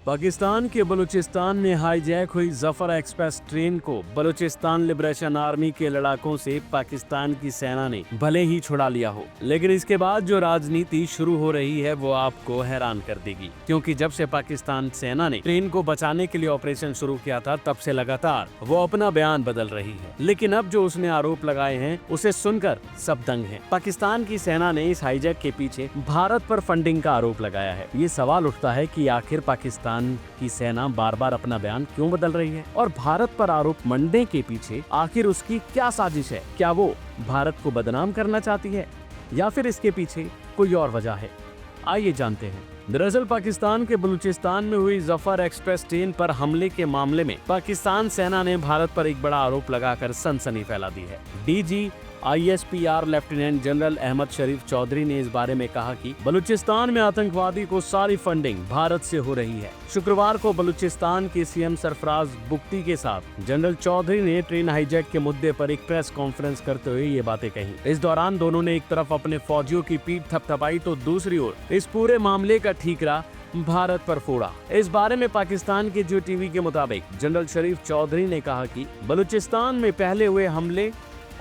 पाकिस्तान के बलूचिस्तान में हाईजैक हुई जफर एक्सप्रेस ट्रेन को बलूचिस्तान लिबरेशन आर्मी के लड़ाकों से पाकिस्तान की सेना ने भले ही छुड़ा लिया हो, लेकिन इसके बाद जो राजनीति शुरू हो रही है वो आपको हैरान कर देगी। क्योंकि जब से पाकिस्तान सेना ने ट्रेन को बचाने के लिए ऑपरेशन शुरू किया था, तब से लगातार वो अपना बयान बदल रही है। लेकिन अब जो उसने आरोप लगाए हैं उसे सुनकर सब दंग हैं। पाकिस्तान की सेना ने इस हाईजैक के पीछे भारत पर फंडिंग का आरोप लगाया है। ये सवाल उठता है कि आखिर पाकिस्तान की सेना बार बार अपना बयान क्यों बदल रही है और भारत पर आरोप मंडने के पीछे आखिर उसकी क्या साजिश है। क्या वो भारत को बदनाम करना चाहती है या फिर इसके पीछे कोई और वजह है? आइए जानते हैं। दरअसल पाकिस्तान के बलूचिस्तान में हुई जफर एक्सप्रेस ट्रेन पर हमले के मामले में पाकिस्तान सेना ने भारत पर एक बड़ा आरोप लगाकर सनसनी फैला दी है। DG ISPR lieutenant general Ahmed Sharif Chaudhry ने इस बारे में कहा कि बलूचिस्तान में आतंकवादी को सारी फंडिंग भारत से हो रही है। शुक्रवार को बलूचिस्तान के CM सरफराज बुख्ती के साथ जनरल चौधरी ने ट्रेन हाईजैक के मुद्दे पर एक प्रेस कॉन्फ्रेंस करते हुए ये बातें कही। इस दौरान दोनों ने एक तरफ अपने फौजियों की पीठ थपथपाई तो दूसरी ओर इस पूरे मामले का ठीकरा भारत पर फोड़ा। इस बारे में पाकिस्तान के जियो टीवी के मुताबिक जनरल शरीफ चौधरी ने कहा कि बलूचिस्तान में पहले हुए हमले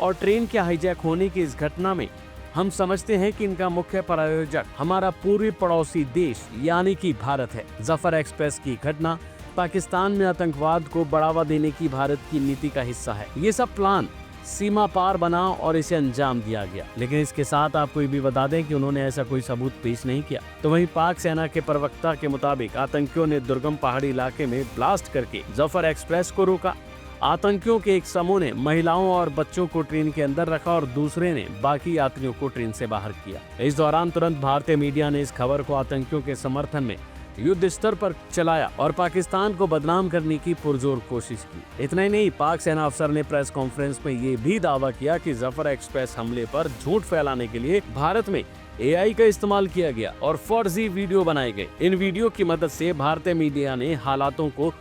और ट्रेन के हाईजैक होने की इस घटना में हम समझते हैं कि इनका मुख्य प्रायोजक हमारा पूर्वी पड़ोसी देश यानी कि भारत है। जफर एक्सप्रेस की घटना पाकिस्तान में आतंकवाद को बढ़ावा देने की भारत की नीति का हिस्सा है। ये सब प्लान सीमा पार बना और इसे अंजाम दिया गया। लेकिन इसके साथ आपको ये भी बता दें कि उन्होंने ऐसा कोई सबूत पेश नहीं किया। तो वहीं पाक सेना के प्रवक्ता के मुताबिक आतंकियों ने दुर्गम पहाड़ी इलाके में ब्लास्ट करके जफर एक्सप्रेस को रोका। आतंकियों के एक समूह ने महिलाओं और बच्चों को ट्रेन के अंदर रखा और दूसरे ने बाकी यात्रियों को ट्रेन से बाहर किया। इस दौरान तुरंत भारतीय मीडिया ने इस खबर को आतंकियों के समर्थन में युद्ध स्तर पर चलाया और पाकिस्तान को बदनाम करने की पुरजोर कोशिश की। इतना ही नहीं, पाक सेना अफसर ने प्रेस कॉन्फ्रेंस में ये भी दावा किया कि जफर एक्सप्रेस हमले पर झूठ फैलाने के लिए भारत में AI का इस्तेमाल किया गया और फर्जी वीडियो बनाए गए। इन वीडियो की मदद से भारतीय मीडिया ने हालातों को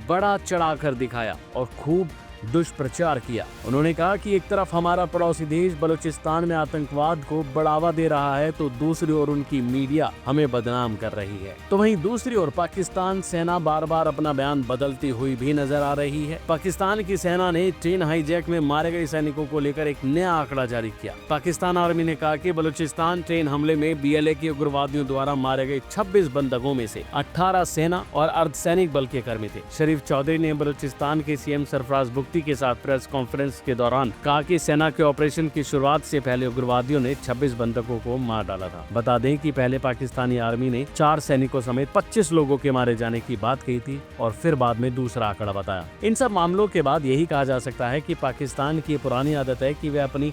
बड़ा चढ़ाकर दिखाया और खूब दुष्प्रचार किया। उन्होंने कहा कि एक तरफ हमारा पड़ोसी देश बलूचिस्तान में आतंकवाद को बढ़ावा दे रहा है तो दूसरी ओर उनकी मीडिया हमें बदनाम कर रही है। तो वहीं दूसरी ओर पाकिस्तान सेना बार बार अपना बयान बदलती हुई भी नजर आ रही है। पाकिस्तान की सेना ने ट्रेन हाईजैक में मारे गए सैनिकों को लेकर एक नया आंकड़ा जारी किया। पाकिस्तान आर्मी ने कहा कि बलूचिस्तान ट्रेन हमले में BLA के उग्रवादियों द्वारा मारे गए 26 बंधकों में से 18 सेना और अर्धसैनिक बल के कर्मी थे। शरीफ चौधरी ने बलूचिस्तान के CM सरफराज के साथ प्रेस कॉन्फ्रेंस के दौरान कहा कि सेना के ऑपरेशन की शुरुआत से पहले उग्रवादियों ने 26 बंधकों को मार डाला था। बता दें कि पहले पाकिस्तानी आर्मी ने 4 सैनिकों समेत 25 लोगों के मारे जाने की बात कही थी और फिर बाद में दूसरा आंकड़ा बताया। इन सब मामलों के बाद यही कहा जा सकता है कि पाकिस्तान की पुरानी आदत है कि वे अपनी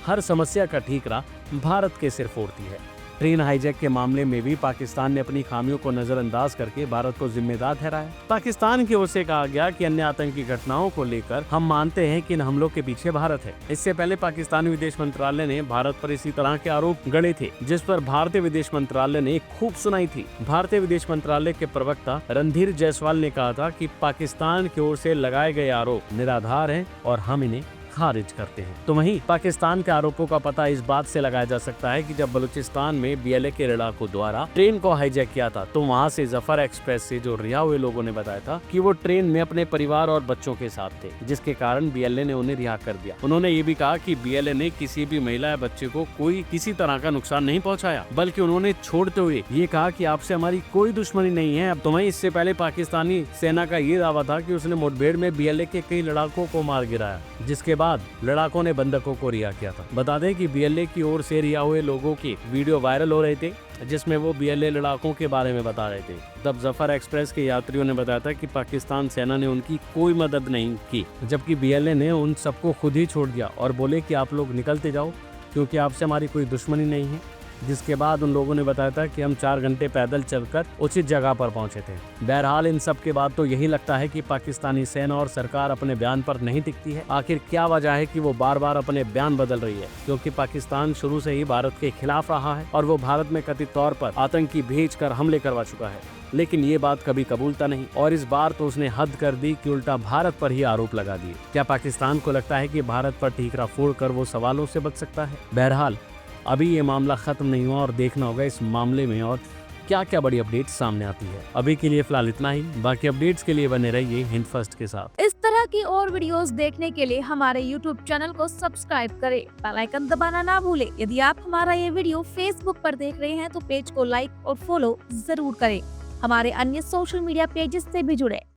हर समस्या का ठीकरा भारत के सिर फोड़ती है। ट्रेन हाईजैक के मामले में भी पाकिस्तान ने अपनी खामियों को नजरअंदाज करके भारत को जिम्मेदार ठहराया। पाकिस्तान की ओर से कहा गया कि अन्य आतंकी घटनाओं को लेकर हम मानते हैं कि इन हमलों के पीछे भारत है। इससे पहले पाकिस्तानी विदेश मंत्रालय ने भारत पर इसी तरह के आरोप गढ़े थे, जिस पर भारतीय विदेश मंत्रालय ने खूब सुनाई थी। भारतीय विदेश मंत्रालय के प्रवक्ता रणधीर जायसवाल ने कहा था कि पाकिस्तान की ओर से लगाए गए आरोप निराधार हैं और हम इन्हें खारिज करते हैं। तो वहीं पाकिस्तान के आरोपों का पता इस बात से लगाया जा सकता है कि जब बलूचिस्तान में BLA के लड़ाकों द्वारा ट्रेन को हाईजैक किया था तो वहां से जफर एक्सप्रेस से जो रिहा हुए लोगों ने बताया था कि वो ट्रेन में अपने परिवार और बच्चों के साथ थे, जिसके कारण BLA ने उन्हें रिहा कर दिया। उन्होंने ये भी कहा कि BLA ने किसी भी महिला या बच्चे को कोई किसी तरह का नुकसान नहीं पहुँचाया, बल्कि उन्होंने छोड़ते हुए ये कहा कि आपसे हमारी कोई दुश्मनी नहीं है। अब तो वहीं इससे पहले पाकिस्तानी सेना का ये दावा था कि उसने मुठभेड़ में BLA के कई लड़ाकों को मार गिराया, जिसके बाद लड़ाकों ने बंधकों को रिहा किया था। बता दें कि BLA की ओर से रिहा हुए लोगों की वीडियो वायरल हो रहे थे, जिसमें वो BLA लड़ाकों के बारे में बता रहे थे। तब जफर एक्सप्रेस के यात्रियों ने बताया था कि पाकिस्तान सेना ने उनकी कोई मदद नहीं की, जबकि BLA ने उन सबको खुद ही छोड़ दिया और बोले कि आप लोग निकलते जाओ क्योंकि आपसे हमारी कोई दुश्मनी नहीं है। जिसके बाद उन लोगों ने बताया था कि हम 4 घंटे पैदल चलकर उचित जगह पर पहुंचे थे। बहरहाल इन सब के बाद तो यही लगता है कि पाकिस्तानी सेना और सरकार अपने बयान पर नहीं टिकती है। आखिर क्या वजह है कि वो बार बार अपने बयान बदल रही है? क्योंकि पाकिस्तान शुरू से ही भारत के खिलाफ रहा है और वो भारत में कथित तौर पर आतंकी भेजकर हमले करवा चुका है, लेकिन ये बात कभी कबूलता नहीं और इस बार तो उसने हद कर दी कि उल्टा भारत पर ही आरोप लगा दिए। क्या पाकिस्तान को लगता है कि भारत पर ठीकरा फोड़कर वो सवालों से बच सकता है? बहरहाल अभी ये मामला खत्म नहीं हुआ और देखना होगा इस मामले में और क्या क्या बड़ी अपडेट सामने आती है। अभी के लिए फिलहाल इतना ही, बाकी अपडेट्स के लिए बने रहिए हिंद फर्स्ट के साथ। इस तरह की और वीडियोस देखने के लिए हमारे YouTube चैनल को सब्सक्राइब करें, बेल आइकन दबाना ना भूलें। यदि आप हमारा ये वीडियो Facebook पर देख रहे हैं तो पेज को लाइक और फॉलो जरूर करें। हमारे अन्य सोशल मीडिया पेजेस से भी जुड़े।